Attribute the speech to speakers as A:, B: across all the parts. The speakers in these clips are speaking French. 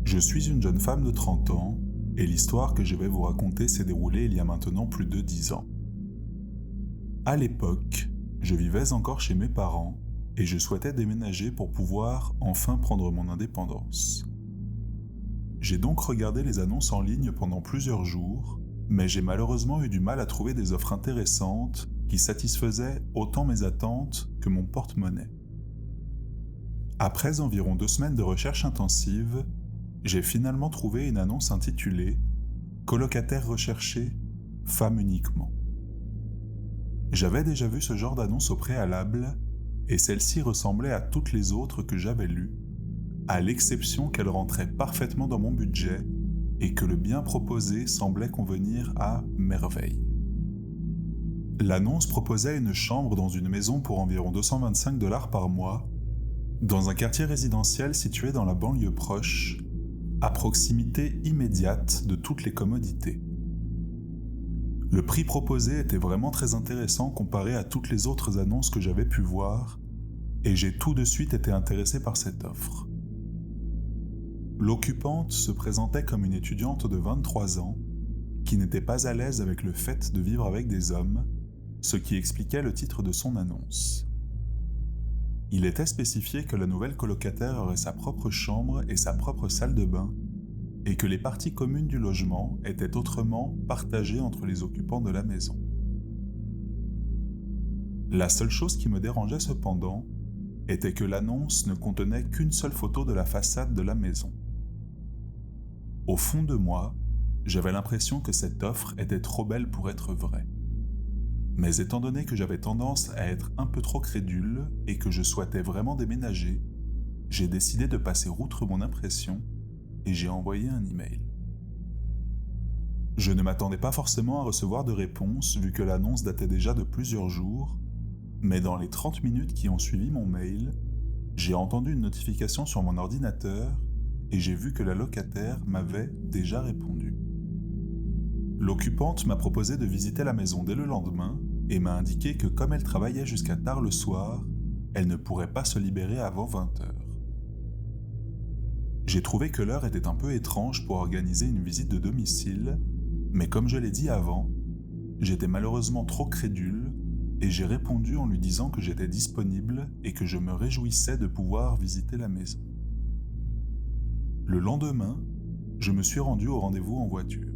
A: Je suis une jeune femme de 30 ans et l'histoire que je vais vous raconter s'est déroulée il y a maintenant plus de 10 ans. À l'époque, je vivais encore chez mes parents et je souhaitais déménager pour pouvoir enfin prendre mon indépendance. J'ai donc regardé les annonces en ligne pendant plusieurs jours, mais j'ai malheureusement eu du mal à trouver des offres intéressantes qui satisfaisaient autant mes attentes que mon porte-monnaie. Après environ 2 semaines de recherche intensive, j'ai finalement trouvé une annonce intitulée « Colocataire recherché, femme uniquement ». J'avais déjà vu ce genre d'annonce au préalable, et celle-ci ressemblait à toutes les autres que j'avais lues, à l'exception qu'elle rentrait parfaitement dans mon budget et que le bien proposé semblait convenir à merveille. L'annonce proposait une chambre dans une maison pour environ 225 $ par mois, dans un quartier résidentiel situé dans la banlieue proche, à proximité immédiate de toutes les commodités. Le prix proposé était vraiment très intéressant comparé à toutes les autres annonces que j'avais pu voir, et j'ai tout de suite été intéressé par cette offre. L'occupante se présentait comme une étudiante de 23 ans, qui n'était pas à l'aise avec le fait de vivre avec des hommes, ce qui expliquait le titre de son annonce. Il était spécifié que la nouvelle colocataire aurait sa propre chambre et sa propre salle de bain, et que les parties communes du logement étaient autrement partagées entre les occupants de la maison. La seule chose qui me dérangeait cependant était que l'annonce ne contenait qu'une seule photo de la façade de la maison. Au fond de moi, j'avais l'impression que cette offre était trop belle pour être vraie. Mais étant donné que j'avais tendance à être un peu trop crédule et que je souhaitais vraiment déménager, j'ai décidé de passer outre mon impression et j'ai envoyé un email. Je ne m'attendais pas forcément à recevoir de réponse vu que l'annonce datait déjà de plusieurs jours, mais dans les 30 minutes qui ont suivi mon mail, j'ai entendu une notification sur mon ordinateur et j'ai vu que la locataire m'avait déjà répondu. L'occupante m'a proposé de visiter la maison dès le lendemain et m'a indiqué que comme elle travaillait jusqu'à tard le soir, elle ne pourrait pas se libérer avant 20 h. J'ai trouvé que l'heure était un peu étrange pour organiser une visite de domicile, mais comme je l'ai dit avant, j'étais malheureusement trop crédule et j'ai répondu en lui disant que j'étais disponible et que je me réjouissais de pouvoir visiter la maison. Le lendemain, je me suis rendu au rendez-vous en voiture.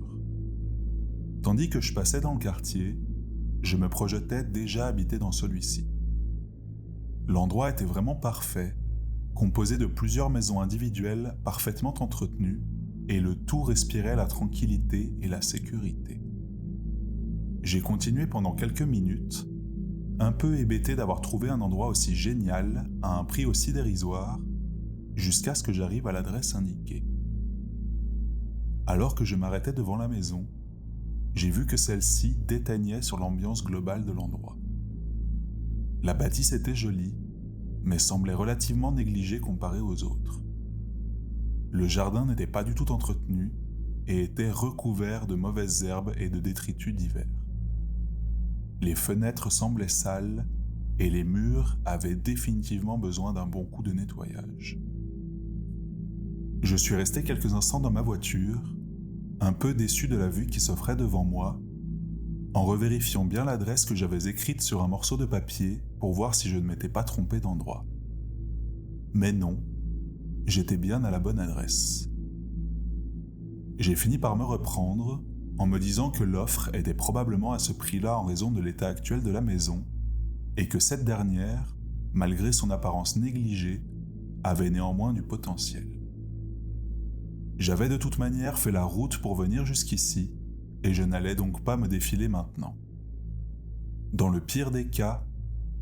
A: Tandis que je passais dans le quartier, je me projetais déjà habiter dans celui-ci. L'endroit était vraiment parfait, composé de plusieurs maisons individuelles parfaitement entretenues, et le tout respirait la tranquillité et la sécurité. J'ai continué pendant quelques minutes, un peu hébété d'avoir trouvé un endroit aussi génial à un prix aussi dérisoire, jusqu'à ce que j'arrive à l'adresse indiquée. Alors que je m'arrêtais devant la maison, j'ai vu que celle-ci déteignait sur l'ambiance globale de l'endroit. La bâtisse était jolie, mais semblait relativement négligée comparée aux autres. Le jardin n'était pas du tout entretenu et était recouvert de mauvaises herbes et de détritus divers. Les fenêtres semblaient sales et les murs avaient définitivement besoin d'un bon coup de nettoyage. Je suis resté quelques instants dans ma voiture, un peu déçu de la vue qui s'offrait devant moi, en revérifiant bien l'adresse que j'avais écrite sur un morceau de papier pour voir si je ne m'étais pas trompé d'endroit. Mais non, j'étais bien à la bonne adresse. J'ai fini par me reprendre en me disant que l'offre était probablement à ce prix-là en raison de l'état actuel de la maison et que cette dernière, malgré son apparence négligée, avait néanmoins du potentiel. J'avais de toute manière fait la route pour venir jusqu'ici et je n'allais donc pas me défiler maintenant. Dans le pire des cas,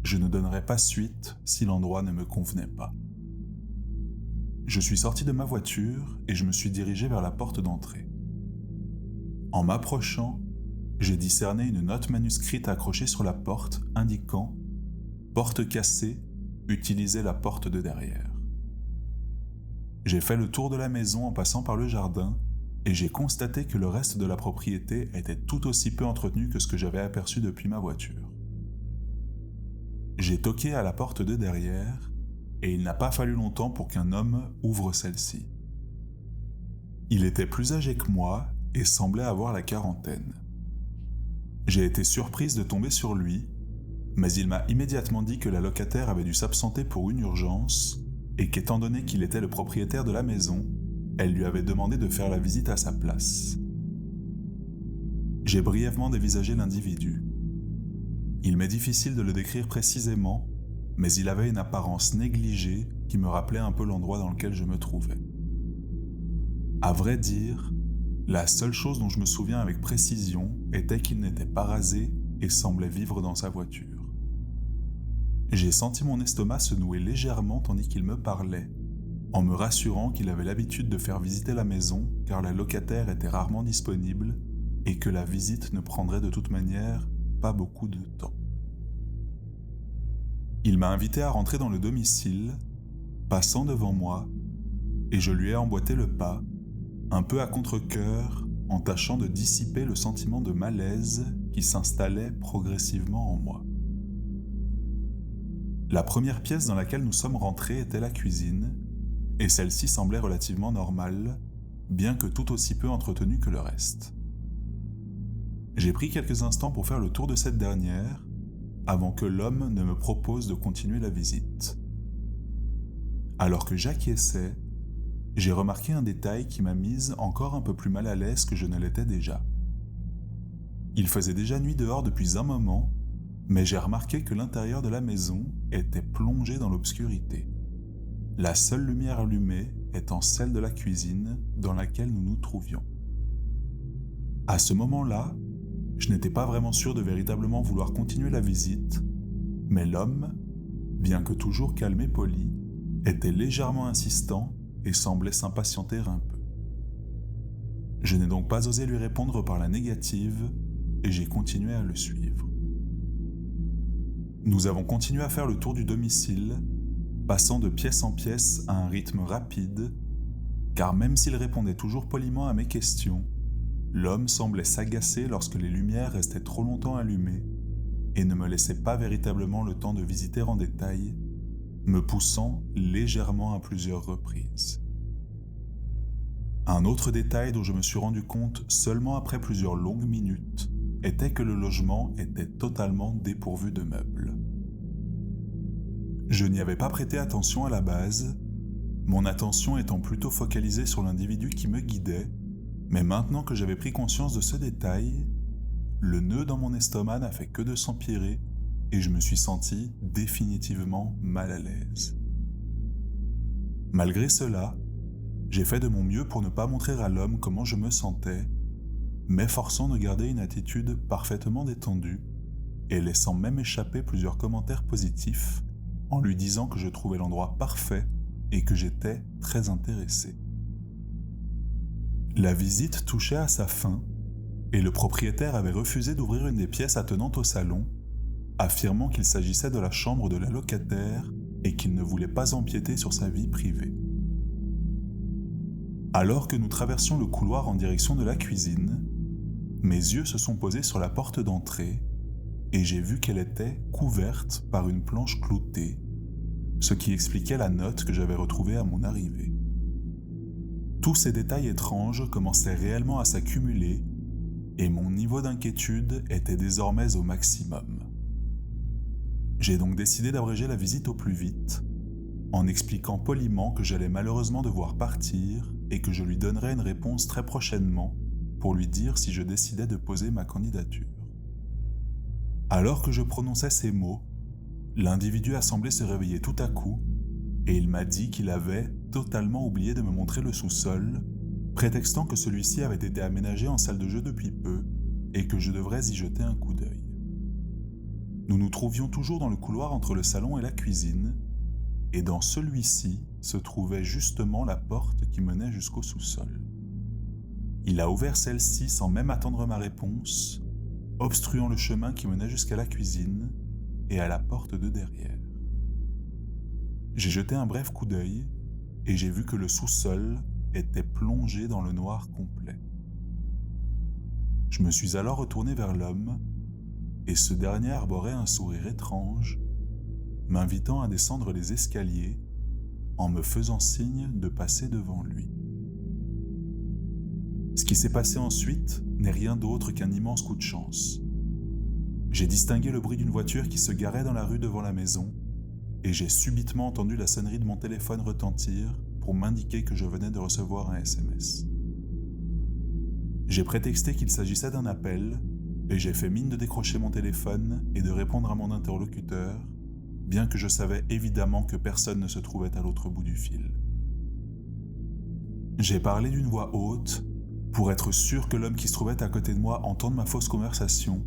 A: je ne donnerais pas suite si l'endroit ne me convenait pas. Je suis sorti de ma voiture et je me suis dirigé vers la porte d'entrée. En m'approchant, j'ai discerné une note manuscrite accrochée sur la porte indiquant « Porte cassée, utilisez la porte de derrière ». J'ai fait le tour de la maison en passant par le jardin et j'ai constaté que le reste de la propriété était tout aussi peu entretenu que ce que j'avais aperçu depuis ma voiture. J'ai toqué à la porte de derrière et il n'a pas fallu longtemps pour qu'un homme ouvre celle-ci. Il était plus âgé que moi et semblait avoir la quarantaine. J'ai été surprise de tomber sur lui, mais il m'a immédiatement dit que la locataire avait dû s'absenter pour une urgence et qu'étant donné qu'il était le propriétaire de la maison, elle lui avait demandé de faire la visite à sa place. J'ai brièvement dévisagé l'individu. Il m'est difficile de le décrire précisément, mais il avait une apparence négligée qui me rappelait un peu l'endroit dans lequel je me trouvais. À vrai dire, la seule chose dont je me souviens avec précision était qu'il n'était pas rasé et semblait vivre dans sa voiture. J'ai senti mon estomac se nouer légèrement tandis qu'il me parlait, en me rassurant qu'il avait l'habitude de faire visiter la maison car la locataire était rarement disponible et que la visite ne prendrait de toute manière pas beaucoup de temps. Il m'a invité à rentrer dans le domicile, passant devant moi, et je lui ai emboîté le pas, un peu à contre-cœur, en tâchant de dissiper le sentiment de malaise qui s'installait progressivement en moi. La première pièce dans laquelle nous sommes rentrés était la cuisine, et celle-ci semblait relativement normale, bien que tout aussi peu entretenue que le reste. J'ai pris quelques instants pour faire le tour de cette dernière, avant que l'homme ne me propose de continuer la visite. Alors que j'acquiesçais, j'ai remarqué un détail qui m'a mise encore un peu plus mal à l'aise que je ne l'étais déjà. Il faisait déjà nuit dehors depuis un moment, mais j'ai remarqué que l'intérieur de la maison était plongé dans l'obscurité. La seule lumière allumée étant celle de la cuisine dans laquelle nous nous trouvions. À ce moment-là, je n'étais pas vraiment sûr de véritablement vouloir continuer la visite, mais l'homme, bien que toujours calme et poli, était légèrement insistant et semblait s'impatienter un peu. Je n'ai donc pas osé lui répondre par la négative et j'ai continué à le suivre. Nous avons continué à faire le tour du domicile, passant de pièce en pièce à un rythme rapide, car même s'il répondait toujours poliment à mes questions, l'homme semblait s'agacer lorsque les lumières restaient trop longtemps allumées et ne me laissait pas véritablement le temps de visiter en détail, me poussant légèrement à plusieurs reprises. Un autre détail dont je me suis rendu compte seulement après plusieurs longues minutes était que le logement était totalement dépourvu de meubles. Je n'y avais pas prêté attention à la base, mon attention étant plutôt focalisée sur l'individu qui me guidait, mais maintenant que j'avais pris conscience de ce détail, le nœud dans mon estomac n'a fait que de s'empirer et je me suis senti définitivement mal à l'aise. Malgré cela, j'ai fait de mon mieux pour ne pas montrer à l'homme comment je me sentais, m'efforçant de garder une attitude parfaitement détendue et laissant même échapper plusieurs commentaires positifs en lui disant que je trouvais l'endroit parfait et que j'étais très intéressé. La visite touchait à sa fin et le propriétaire avait refusé d'ouvrir une des pièces attenantes au salon, affirmant qu'il s'agissait de la chambre de la locataire et qu'il ne voulait pas empiéter sur sa vie privée. Alors que nous traversions le couloir en direction de la cuisine, mes yeux se sont posés sur la porte d'entrée et j'ai vu qu'elle était couverte par une planche cloutée, ce qui expliquait la note que j'avais retrouvée à mon arrivée. Tous ces détails étranges commençaient réellement à s'accumuler et mon niveau d'inquiétude était désormais au maximum. J'ai donc décidé d'abréger la visite au plus vite, en expliquant poliment que j'allais malheureusement devoir partir et que je lui donnerais une réponse très prochainement pour lui dire si je décidais de poser ma candidature. Alors que je prononçais ces mots, l'individu a semblé se réveiller tout à coup et il m'a dit qu'il avait totalement oublié de me montrer le sous-sol, prétextant que celui-ci avait été aménagé en salle de jeu depuis peu et que je devrais y jeter un coup d'œil. Nous nous trouvions toujours dans le couloir entre le salon et la cuisine, et dans celui-ci se trouvait justement la porte qui menait jusqu'au sous-sol. Il a ouvert celle-ci sans même attendre ma réponse, obstruant le chemin qui menait jusqu'à la cuisine et à la porte de derrière. J'ai jeté un bref coup d'œil et j'ai vu que le sous-sol était plongé dans le noir complet. Je me suis alors retourné vers l'homme et ce dernier arborait un sourire étrange, m'invitant à descendre les escaliers en me faisant signe de passer devant lui. Ce qui s'est passé ensuite n'est rien d'autre qu'un immense coup de chance. J'ai distingué le bruit d'une voiture qui se garait dans la rue devant la maison et j'ai subitement entendu la sonnerie de mon téléphone retentir pour m'indiquer que je venais de recevoir un SMS. J'ai prétexté qu'il s'agissait d'un appel et j'ai fait mine de décrocher mon téléphone et de répondre à mon interlocuteur, bien que je savais évidemment que personne ne se trouvait à l'autre bout du fil. J'ai parlé d'une voix haute pour être sûr que l'homme qui se trouvait à côté de moi entende ma fausse conversation,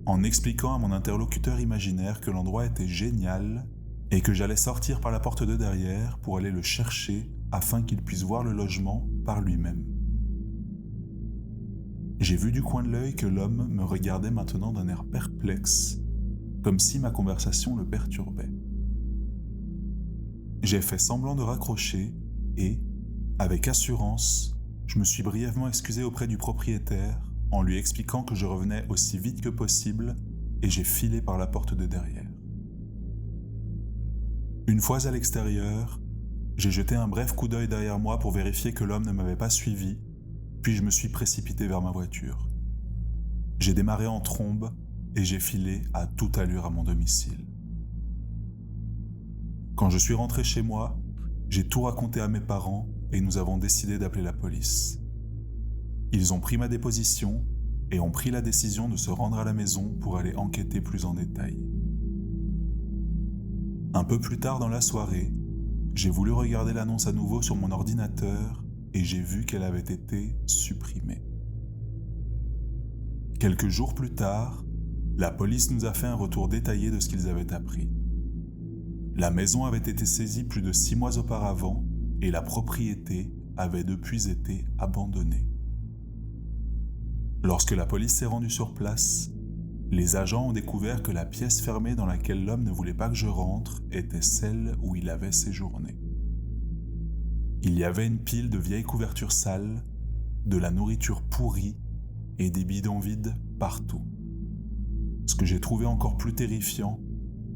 A: en expliquant à mon interlocuteur imaginaire que l'endroit était génial et que j'allais sortir par la porte de derrière pour aller le chercher afin qu'il puisse voir le logement par lui-même. J'ai vu du coin de l'œil que l'homme me regardait maintenant d'un air perplexe, comme si ma conversation le perturbait. J'ai fait semblant de raccrocher et, avec assurance, je me suis brièvement excusé auprès du propriétaire en lui expliquant que je revenais aussi vite que possible et j'ai filé par la porte de derrière. Une fois à l'extérieur, j'ai jeté un bref coup d'œil derrière moi pour vérifier que l'homme ne m'avait pas suivi, puis je me suis précipité vers ma voiture. J'ai démarré en trombe et j'ai filé à toute allure à mon domicile. Quand je suis rentré chez moi, j'ai tout raconté à mes parents et nous avons décidé d'appeler la police. Ils ont pris ma déposition et ont pris la décision de se rendre à la maison pour aller enquêter plus en détail. Un peu plus tard dans la soirée, j'ai voulu regarder l'annonce à nouveau sur mon ordinateur et j'ai vu qu'elle avait été supprimée. Quelques jours plus tard, la police nous a fait un retour détaillé de ce qu'ils avaient appris. La maison avait été saisie plus de 6 mois auparavant et la propriété avait depuis été abandonnée. Lorsque la police s'est rendue sur place, les agents ont découvert que la pièce fermée dans laquelle l'homme ne voulait pas que je rentre était celle où il avait séjourné. Il y avait une pile de vieilles couvertures sales, de la nourriture pourrie et des bidons vides partout. Ce que j'ai trouvé encore plus terrifiant,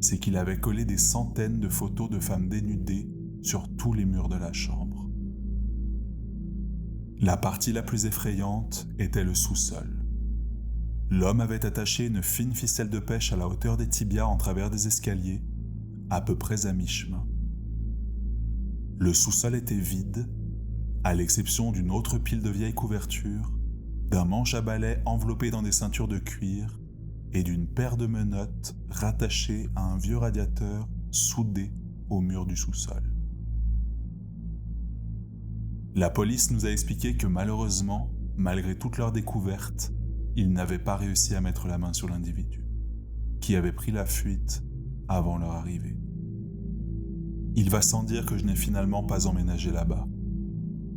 A: c'est qu'il avait collé des centaines de photos de femmes dénudées sur tous les murs de la chambre. La partie la plus effrayante était le sous-sol. L'homme avait attaché une fine ficelle de pêche à la hauteur des tibias en travers des escaliers, à peu près à mi-chemin. Le sous-sol était vide, à l'exception d'une autre pile de vieilles couvertures, d'un manche à balai enveloppé dans des ceintures de cuir et d'une paire de menottes rattachées à un vieux radiateur soudé au mur du sous-sol. La police nous a expliqué que malheureusement, malgré toutes leurs découvertes, ils n'avaient pas réussi à mettre la main sur l'individu, qui avait pris la fuite avant leur arrivée. Il va sans dire que je n'ai finalement pas emménagé là-bas.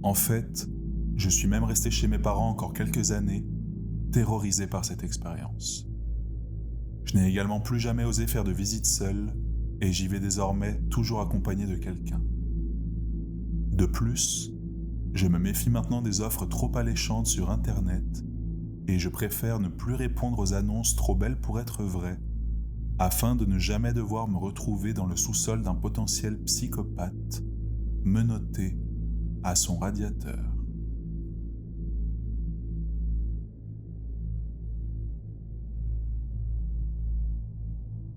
A: En fait, je suis même resté chez mes parents encore quelques années, terrorisé par cette expérience. Je n'ai également plus jamais osé faire de visite seul, et j'y vais désormais toujours accompagné de quelqu'un. De plus, je me méfie maintenant des offres trop alléchantes sur Internet, et je préfère ne plus répondre aux annonces trop belles pour être vraies, afin de ne jamais devoir me retrouver dans le sous-sol d'un potentiel psychopathe, menotté à son radiateur.